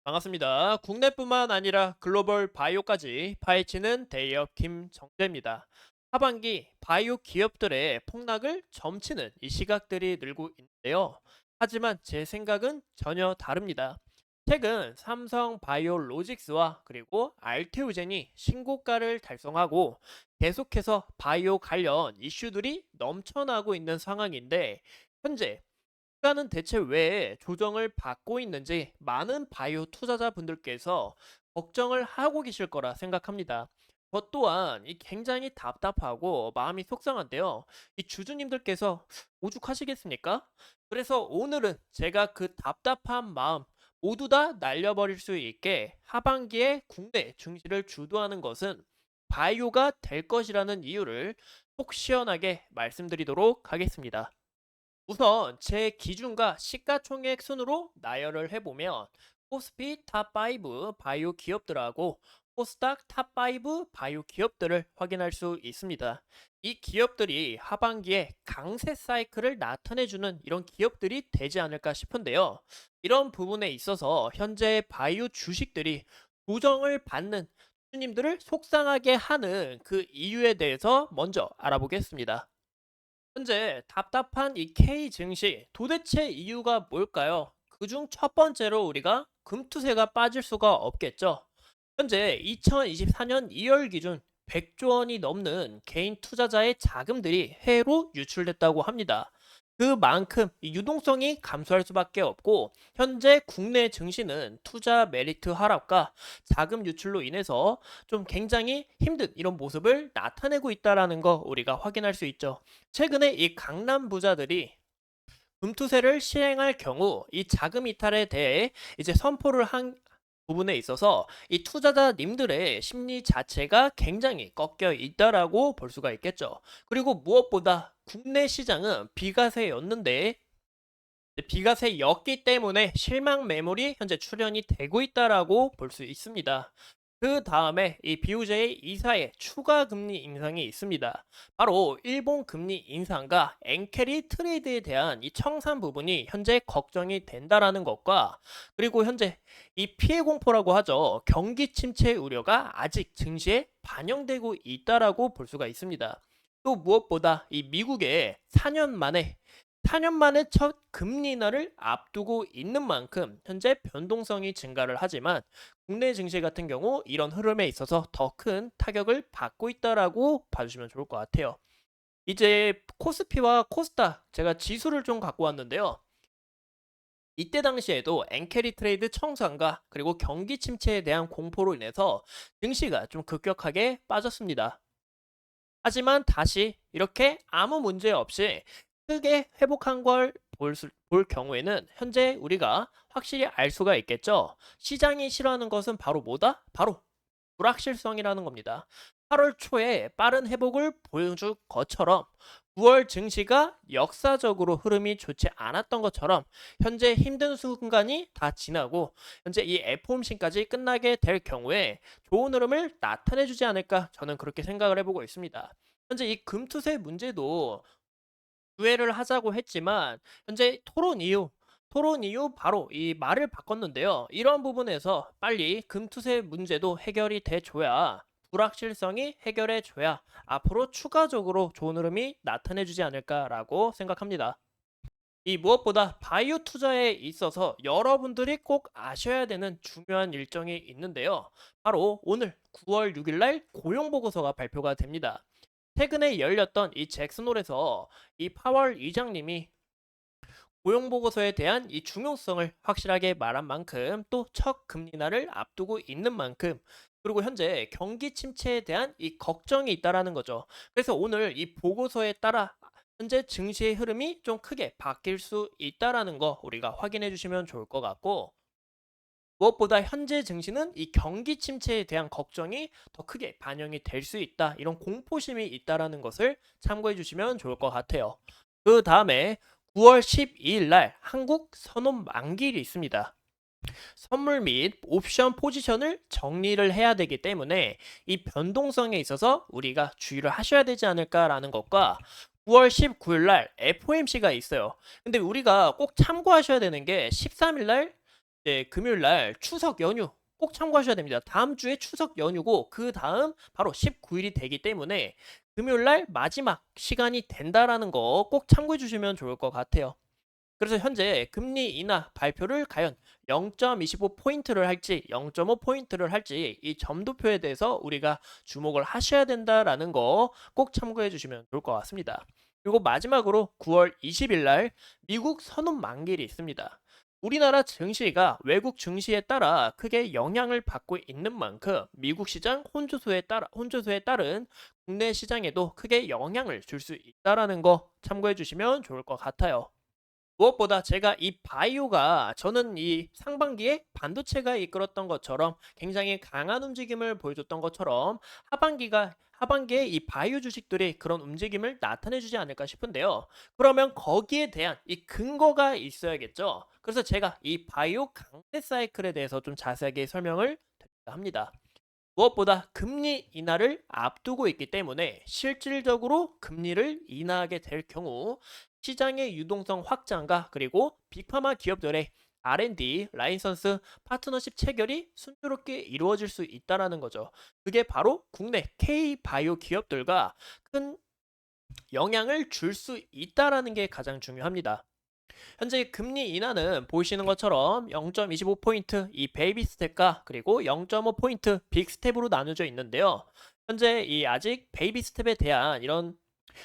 반갑습니다. 국내뿐만 아니라 글로벌 바이오까지 파헤치는 데이업 김정재입니다. 하반기 바이오 기업들의 폭락을 점치는 이 시각들이 늘고 있는데요. 하지만 제 생각은 전혀 다릅니다. 최근 삼성 바이오로직스와 그리고 알테오젠이 신고가를 달성하고 계속해서 바이오 관련 이슈들이 넘쳐나고 있는 상황인데 현재 주가는 대체 왜 조정을 받고 있는지 많은 바이오 투자자분들께서 걱정을 하고 계실 거라 생각합니다. 저 또한 굉장히 답답하고 마음이 속상한데요. 이 주주님들께서 오죽하시겠습니까? 그래서 오늘은 제가 그 답답한 마음 모두 다 날려버릴 수 있게 하반기에 국내 증시를 주도하는 것은 바이오가 될 것이라는 이유를 속 시원하게 말씀드리도록 하겠습니다. 우선 제 기준과 시가총액 순으로 나열을 해보면 코스피 탑5 바이오 기업들하고 코스닥 탑5 바이오 기업들을 확인할 수 있습니다. 이 기업들이 하반기에 강세 사이클을 나타내주는 이런 기업들이 되지 않을까 싶은데요. 이런 부분에 있어서 현재 바이오 주식들이 조정을 받는 주님들을 속상하게 하는 그 이유에 대해서 먼저 알아보겠습니다. 현재 답답한 이 K 증시 도대체 이유가 뭘까요? 그중 첫 번째로 우리가 금투세가 빠질 수가 없겠죠. 현재 2024년 2월 기준 100조 원이 넘는 개인 투자자의 자금들이 해외로 유출됐다고 합니다. 그만큼 이 유동성이 감소할 수밖에 없고 현재 국내 증시는 투자 메리트 하락과 자금 유출로 인해서 좀 굉장히 힘든 이런 모습을 나타내고 있다라는 거 우리가 확인할 수 있죠. 최근에 이 강남 부자들이 금투세를 시행할 경우 이 자금 이탈에 대해 이제 선포를 한 부분에 있어서 이 투자자님들의 심리 자체가 굉장히 꺾여 있다라고 볼 수가 있겠죠. 그리고 무엇보다 국내 시장은 비과세였는데 비과세였기 때문에 실망 매물이 현재 출현이 되고 있다라고 볼 수 있습니다. 그 다음에 이 BOJ 이사의 추가 금리 인상이 있습니다. 바로 일본 금리 인상과 엔캐리 트레이드에 대한 이 청산 부분이 현재 걱정이 된다라는 것과 그리고 현재 이 피해 공포라고 하죠. 경기 침체 우려가 아직 증시에 반영되고 있다라고 볼 수가 있습니다. 또 무엇보다 이 미국의 4년 만에 첫 금리 인하를 앞두고 있는 만큼 현재 변동성이 증가를 하지만 국내 증시 같은 경우 이런 흐름에 있어서 더 큰 타격을 받고 있다라고 봐주시면 좋을 것 같아요. 이제 코스피와 코스닥 제가 지수를 좀 갖고 왔는데요. 이때 당시에도 엔캐리 트레이드 청산과 그리고 경기 침체에 대한 공포로 인해서 증시가 좀 급격하게 빠졌습니다. 하지만 다시 이렇게 아무 문제 없이 크게 회복한 걸 볼 경우에는 현재 우리가 확실히 알 수가 있겠죠. 시장이 싫어하는 것은 바로 뭐다? 바로 불확실성이라는 겁니다. 8월 초에 빠른 회복을 보여줄 것처럼 9월 증시가 역사적으로 흐름이 좋지 않았던 것처럼 현재 힘든 순간이 다 지나고 현재 이 FOMC까지 끝나게 될 경우에 좋은 흐름을 나타내주지 않을까 저는 그렇게 생각을 해보고 있습니다. 현재 이 금투세 문제도 주회를 하자고 했지만 현재 토론 이후 바로 이 말을 바꿨는데요. 이런 부분에서 빨리 금투세 문제도 해결이 돼 줘야 불확실성이 해결해 줘야 앞으로 추가적으로 좋은 흐름이 나타내 주지 않을까라고 생각합니다. 이 무엇보다 바이오 투자에 있어서 여러분들이 꼭 아셔야 되는 중요한 일정이 있는데요. 바로 오늘 9월 6일 날 고용 보고서가 발표가 됩니다. 최근에 열렸던 이 잭슨홀에서 이 파월 의장님이 고용 보고서에 대한 이 중요성을 확실하게 말한 만큼 또 첫 금리 인하를 앞두고 있는 만큼 그리고 현재 경기 침체에 대한 이 걱정이 있다라는 거죠. 그래서 오늘 이 보고서에 따라 현재 증시의 흐름이 좀 크게 바뀔 수 있다라는 거 우리가 확인해 주시면 좋을 것 같고 무엇보다 현재 증시는 이 경기 침체에 대한 걱정이 더 크게 반영이 될 수 있다. 이런 공포심이 있다라는 것을 참고해 주시면 좋을 것 같아요. 그 다음에 9월 12일 날 한국 선언 만기일이 있습니다. 선물 및 옵션 포지션을 정리를 해야 되기 때문에 이 변동성에 있어서 우리가 주의를 하셔야 되지 않을까라는 것과 9월 19일 날 FOMC가 있어요. 근데 우리가 꼭 참고하셔야 되는 게 13일 날 네, 금요일 날 추석 연휴 꼭 참고하셔야 됩니다. 다음 주에 추석 연휴고 그 다음 바로 19일이 되기 때문에 금요일 날 마지막 시간이 된다라는 거 꼭 참고해 주시면 좋을 것 같아요. 그래서 현재 금리 인하 발표를 과연 0.25포인트를 할지 0.5포인트를 할지 이 점도표에 대해서 우리가 주목을 하셔야 된다라는 거 꼭 참고해 주시면 좋을 것 같습니다. 그리고 마지막으로 9월 20일 날 미국 선언 만기일이 있습니다. 우리나라 증시가 외국 증시에 따라 크게 영향을 받고 있는 만큼 미국 시장 혼조소에 따른 국내 시장에도 크게 영향을 줄 수 있다라는 거 참고해 주시면 좋을 것 같아요. 무엇보다 제가 이 바이오가 저는 이 상반기에 반도체가 이끌었던 것처럼 굉장히 강한 움직임을 보여줬던 것처럼 하반기에 이 바이오 주식들이 그런 움직임을 나타내 주지 않을까 싶은데요. 그러면 거기에 대한 이 근거가 있어야겠죠. 그래서 제가 이 바이오 강세 사이클에 대해서 좀 자세하게 설명을 드릴까 합니다. 무엇보다 금리 인하를 앞두고 있기 때문에 실질적으로 금리를 인하하게 될 경우 시장의 유동성 확장과 그리고 빅파마 기업들의 R&D, 라이선스, 파트너십 체결이 순조롭게 이루어질 수 있다는 거죠. 그게 바로 국내 K-바이오 기업들과 큰 영향을 줄 수 있다는 게 가장 중요합니다. 현재 금리 인하는 보이시는 것처럼 0.25포인트 이 베이비 스텝과 그리고 0.5포인트 빅 스텝으로 나눠져 있는데요. 현재 이 아직 베이비 스텝에 대한 이런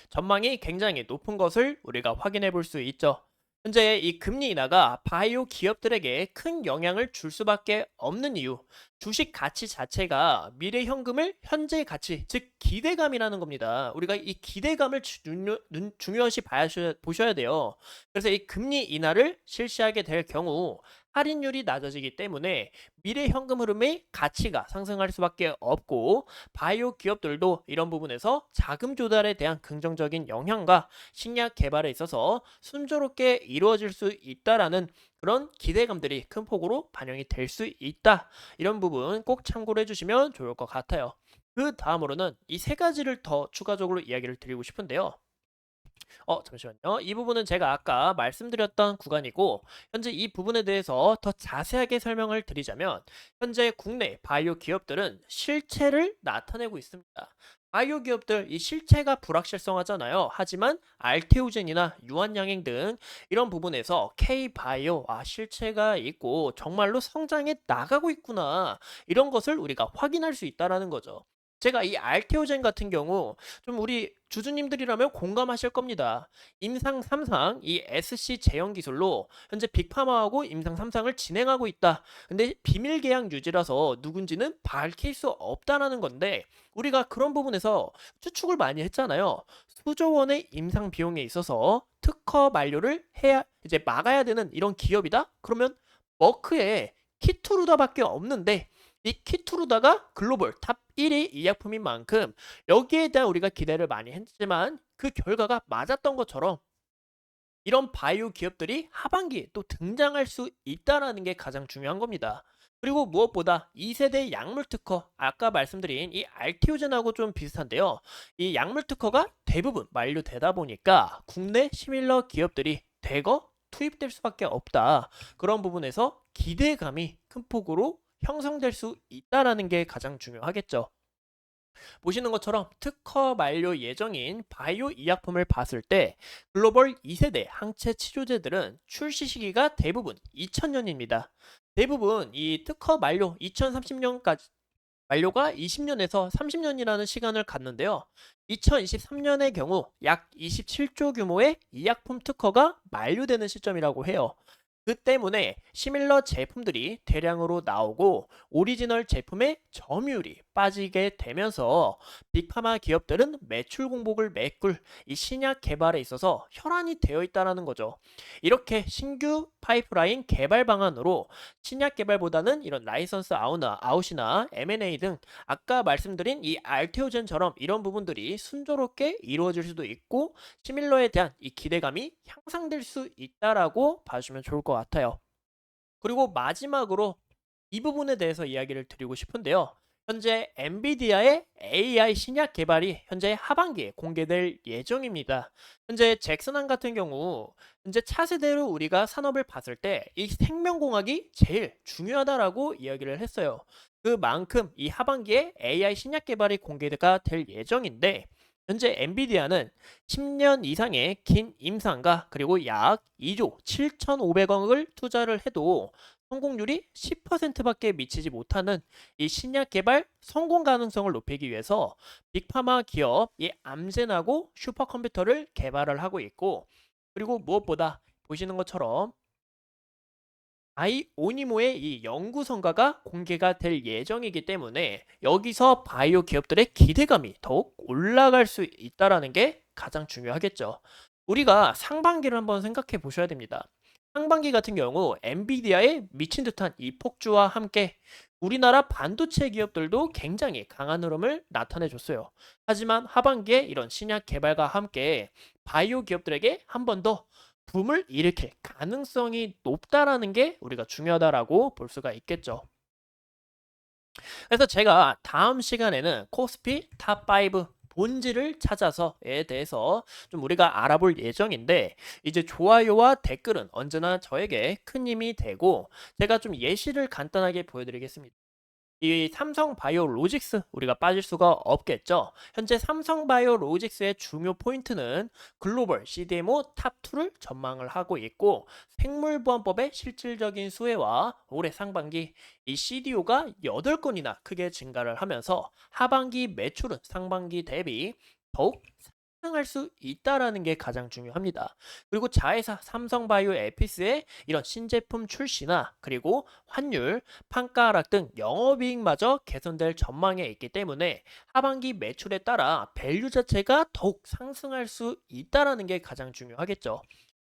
전망이 굉장히 높은 것을 우리가 확인해 볼 수 있죠. 현재 이 금리 인하가 바이오 기업들에게 큰 영향을 줄 수밖에 없는 이유, 주식 가치 자체가 미래 현금을 현재 가치, 즉 기대감이라는 겁니다. 우리가 이 기대감을 중요시 보셔야 돼요. 그래서 이 금리 인하를 실시하게 될 경우 할인율이 낮아지기 때문에 미래 현금 흐름의 가치가 상승할 수밖에 없고 바이오 기업들도 이런 부분에서 자금 조달에 대한 긍정적인 영향과 신약 개발에 있어서 순조롭게 이루어질 수 있다라는 그런 기대감들이 큰 폭으로 반영이 될 수 있다. 이런 부분 꼭 참고를 해주시면 좋을 것 같아요. 그 다음으로는 이 세 가지를 더 추가적으로 이야기를 드리고 싶은데요. 잠시만요. 이 부분은 제가 아까 말씀드렸던 구간이고, 현재 이 부분에 대해서 더 자세하게 설명을 드리자면, 현재 국내 바이오 기업들은 실체를 나타내고 있습니다. 바이오 기업들 이 실체가 불확실성하잖아요. 하지만 알테오젠이나 유한양행 등 이런 부분에서 K-바이오 실체가 있고 정말로 성장해 나가고 있구나. 이런 것을 우리가 확인할 수 있다라는 거죠. 제가 이 알테오젠 같은 경우 좀 우리 주주님들이라면 공감하실 겁니다. 임상 3상 이 SC 제형 기술로 현재 빅파마하고 임상 3상을 진행하고 있다. 근데 비밀 계약 유지라서 누군지는 밝힐 수 없다라는 건데 우리가 그런 부분에서 추측을 많이 했잖아요. 수조 원의 임상 비용에 있어서 특허 만료를 해야 이제 막아야 되는 이런 기업이다. 그러면 머크에 키투루다밖에 없는데 이 키투루다가 글로벌 탑 1위医薬품인 만큼 여기에 대한 우리가 기대를 많이 했지만 그 결과가 맞았던 것처럼 이런 바이오 기업들이 하반기에 또 등장할 수 있다라는 게 가장 중요한 겁니다. 그리고 무엇보다 2세대 약물 특허, 아까 말씀드린 이 알티오젠하고 좀 비슷한데요. 이 약물 특허가 대부분 만료되다 보니까 국내 시밀러 기업들이 대거 투입될 수밖에 없다. 그런 부분에서 기대감이 큰 폭으로 형성될 수 있다라는 게 가장 중요하겠죠. 보시는 것처럼 특허 만료 예정인 바이오 의약품을 봤을 때 글로벌 2세대 항체 치료제들은 출시 시기가 대부분 2000년입니다. 대부분 이 특허 만료 2030년까지 만료가 20년에서 30년이라는 시간을 갖는데요. 2023년의 경우 약 27조 규모의 의약품 특허가 만료되는 시점이라고 해요. 그 때문에 시밀러 제품들이 대량으로 나오고 오리지널 제품의 점유율이 빠지게 되면서 빅파마 기업들은 매출 공복을 메꿀 이 신약 개발에 있어서 혈안이 되어 있다는 거죠. 이렇게 신규 파이프라인 개발 방안으로 신약 개발보다는 이런 라이선스 아웃이나 M&A 등 아까 말씀드린 이 알테오젠처럼 이런 부분들이 순조롭게 이루어질 수도 있고 시밀러에 대한 이 기대감이 향상될 수 있다라고 봐주시면 좋을 것 같아요. 그리고 마지막으로 이 부분에 대해서 이야기를 드리고 싶은데요. 현재 엔비디아의 AI 신약 개발이 현재 하반기에 공개될 예정입니다. 현재 잭슨왕 같은 경우 현재 차세대로 우리가 산업을 봤을 때 이 생명공학이 제일 중요하다라고 이야기를 했어요. 그만큼 이 하반기에 AI 신약 개발이 공개가 될 예정인데 현재 엔비디아는 10년 이상의 긴 임상과 그리고 약 2조 7,500억을 투자를 해도 성공률이 10%밖에 미치지 못하는 이 신약 개발 성공 가능성을 높이기 위해서 빅파마 기업이 암젠하고 슈퍼컴퓨터를 개발을 하고 있고 그리고 무엇보다 보시는 것처럼 아이오니모의 이 연구 성과가 공개가 될 예정이기 때문에 여기서 바이오 기업들의 기대감이 더욱 올라갈 수 있다라는 게 가장 중요하겠죠. 우리가 상반기를 한번 생각해 보셔야 됩니다. 상반기 같은 경우 엔비디아의 미친 듯한 이 폭주와 함께 우리나라 반도체 기업들도 굉장히 강한 흐름을 나타내 줬어요. 하지만 하반기에 이런 신약 개발과 함께 바이오 기업들에게 한 번 더 붐을 일으킬 가능성이 높다라는 게 우리가 중요하다라고 볼 수가 있겠죠. 그래서 제가 다음 시간에는 코스피 탑5 본질을 찾아서에 대해서 좀 우리가 알아볼 예정인데 이제 좋아요와 댓글은 언제나 저에게 큰 힘이 되고 제가 좀 예시를 간단하게 보여드리겠습니다. 이 삼성 바이오로직스 우리가 빠질 수가 없겠죠. 현재 삼성 바이오로직스의 중요 포인트는 글로벌 CDMO 탑2를 전망을 하고 있고 생물보안법의 실질적인 수혜와 올해 상반기 이 CDO가 8건이나 크게 증가를 하면서 하반기 매출은 상반기 대비 더욱 상승할 수 있다라는 게 가장 중요합니다. 그리고 자회사 삼성바이오 에피스의 이런 신제품 출시나 그리고 환율, 판가 하락 등 영업이익마저 개선될 전망에 있기 때문에 하반기 매출에 따라 밸류 자체가 더욱 상승할 수 있다라는 게 가장 중요하겠죠.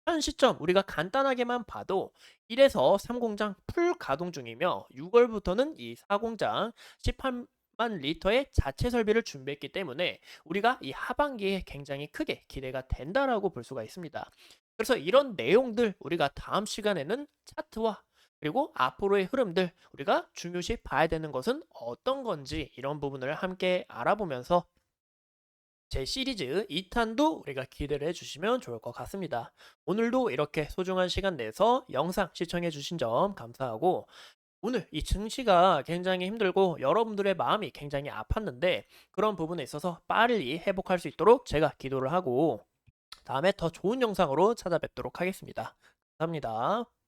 현 시점 우리가 간단하게만 봐도 1에서 3공장 풀 가동 중이며 6월부터는 이 4공장 18만 리터의 자체 설비를 준비했기 때문에 우리가 이 하반기에 굉장히 크게 기대가 된다라고 볼 수가 있습니다. 그래서 이런 내용들 우리가 다음 시간에는 차트와 그리고 앞으로의 흐름들 우리가 중요시 봐야 되는 것은 어떤 건지 이런 부분을 함께 알아보면서 제 시리즈 2탄도 우리가 기대를 해주시면 좋을 것 같습니다. 오늘도 이렇게 소중한 시간 내서 영상 시청해주신 점 감사하고 오늘 이 증시가 굉장히 힘들고 여러분들의 마음이 굉장히 아팠는데 그런 부분에 있어서 빨리 회복할 수 있도록 제가 기도를 하고 다음에 더 좋은 영상으로 찾아뵙도록 하겠습니다. 감사합니다.